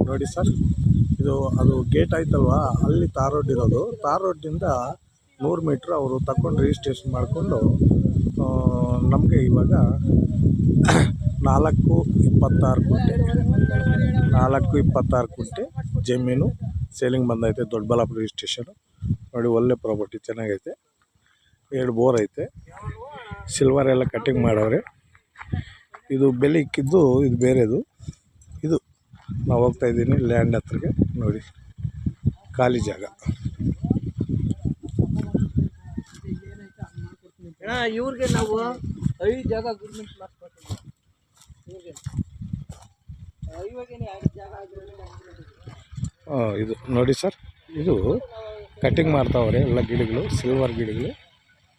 ನೋಡಿ ಸರ್, ಇದು ಅದು ಗೇಟ್ ಆಯ್ತಲ್ವಾ, ಅಲ್ಲಿ ತಾರ್ ರೋಡ್ ಇರೋದು. ತಾರ್ ರೋಡ್ನಿಂದ 100 ಮೀಟ್ರ್ ಅವರು ತಗೊಂಡು ರಿಜಿಸ್ಟ್ರೇಷನ್ ಮಾಡಿಕೊಂಡು ನಮಗೆ ಇವಾಗ 426 ಗುಂಟೆ 426 ಗುಂಟೆ ಜಮೀನು ಸೇಲಿಂಗ್ ಬಂದೈತೆ. ದೊಡ್ಡಬಳ್ಳಾಪುರ ರಿಜಿಸ್ಟ್ರೇಷನು ನೋಡಿ, ಒಳ್ಳೆ ಪ್ರಾಪರ್ಟಿ, ಚೆನ್ನಾಗೈತೆ. 2 ಬೋರ್ ಐತೆ, ಸಿಲ್ವರ್ ಎಲ್ಲ ಕಟ್ಟಿಂಗ್ ಮಾಡವ್ರೆ. ಇದು ಬೆಲೆ ಇಕ್ಕಿದ್ದು ಇದು ಬೇರೆದು. ಇದು ನಾವು ಹೋಗ್ತಾ ಇದ್ದೀನಿ ಲ್ಯಾಂಡ್ ಹತ್ರಕ್ಕೆ. ನೋಡಿ, ಖಾಲಿ ಜಾಗ. ಇವ್ರಿಗೆ ನಾವು 5 ಜಾಗ ಗೌರ್ಮೆಂಟ್ ಇದು ನೋಡಿ ಸರ್, ಇದು ಕಟ್ಟಿಂಗ್ ಮಾಡ್ತಾವ್ರೆ ಎಲ್ಲ ಗಿಡಗಳು, ಸಿಲ್ವರ್ ಗಿಡಗಳು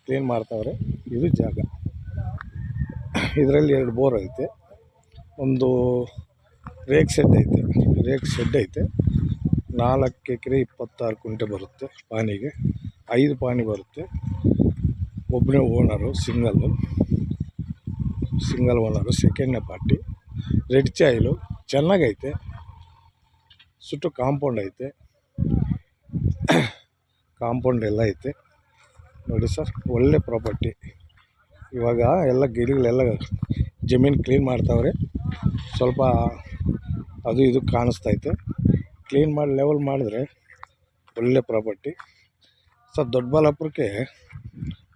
ಕ್ಲೀನ್ ಮಾಡ್ತಾವ್ರೆ. ಇದು ಜಾಗ. ಇದರಲ್ಲಿ 2 ಬೋರ್ ಐತೆ, ಒಂದು ರೇಕ್ ಶೆಡ್ ಐತೆ. 4 ಎಕರೆ 26 ಗುಂಟೆ ಬರುತ್ತೆ. ಪಾನಿಗೆ 5 ಪಾನಿ ಬರುತ್ತೆ. ಒಬ್ಬನೇ ಓನರು, ಸಿಂಗಲ್ ಓನರು, ಸೆಕೆಂಡ್ನೇ ಪಾರ್ಟಿ. ರೆಡ್ ಚಾಯಿಲು ಚೆನ್ನಾಗೈತೆ. ಸುಟ್ಟು ಕಾಂಪೌಂಡ್ ಐತೆ, ಕಾಂಪೌಂಡ್ ಎಲ್ಲ ಐತೆ. ನೋಡಿ ಸರ್, ಒಳ್ಳೆ ಪ್ರಾಪರ್ಟಿ. ಇವಾಗ ಎಲ್ಲ ಗಿಡಗಳೆಲ್ಲ ಜಮೀನು ಕ್ಲೀನ್ ಮಾಡ್ತಾವ್ರೆ. ಸ್ವಲ್ಪ ಅದು ಇದು ಕಾಣಿಸ್ತೈತೆ. ಕ್ಲೀನ್ ಮಾಡಿ ಲೆವೆಲ್ ಮಾಡಿದ್ರೆ ಒಳ್ಳೆ ಪ್ರಾಪರ್ಟಿ ಸರ್. ದೊಡ್ಡಬಳ್ಳಾಪುರಕ್ಕೆ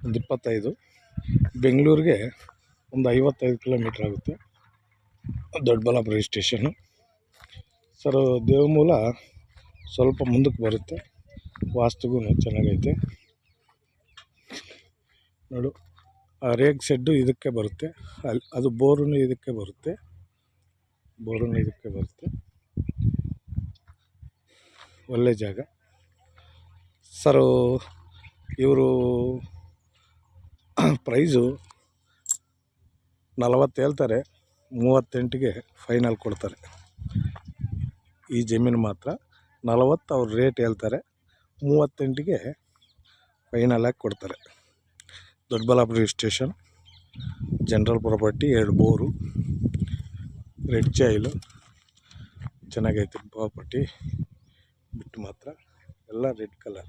ಒಂದು 25, ಬೆಂಗಳೂರಿಗೆ ಒಂದು 55 ಕಿಲೋಮೀಟ್ರ್ ಆಗುತ್ತೆ ದೊಡ್ಡಬಳ್ಳಾಪುರ ಸ್ಟೇಷನ್ನು ಸರ್. ದೇವಮೂಲ ಸ್ವಲ್ಪ ಮುಂದಕ್ಕೆ ಬರುತ್ತೆ, ವಾಸ್ತುಗೂ ಚೆನ್ನಾಗೈತೆ. ನೋಡು, ಆ ರೇಗ್ ಶೆಡ್ಡು ಇದಕ್ಕೆ ಬರುತ್ತೆ, ಅದು ಬೋರನ್ನು ಇದಕ್ಕೆ ಬರುತ್ತೆ. ಒಳ್ಳೆ ಜಾಗ ಸರ್. ಇವರು ಪ್ರೈಸು 40 ಹೇಳ್ತಾರೆ, 38ಗೆ ಫೈನಲ್ ಕೊಡ್ತಾರೆ. ಈ ಜಮೀನು ಮಾತ್ರ 40 ಅವ್ರು ರೇಟ್ ಹೇಳ್ತಾರೆ, 38ಗೆ ಫೈನಲಾಗಿ ಕೊಡ್ತಾರೆ. Doddaballapur registration, general property, 2 bore, red ಚಾಯಿಲು ಚೆನ್ನಾಗೈತೆ ಪ್ರಾಪರ್ಟಿ. ಬಿಟ್ಟು ಮಾತ್ರ ಎಲ್ಲ ರೆಡ್ ಕಲರ್.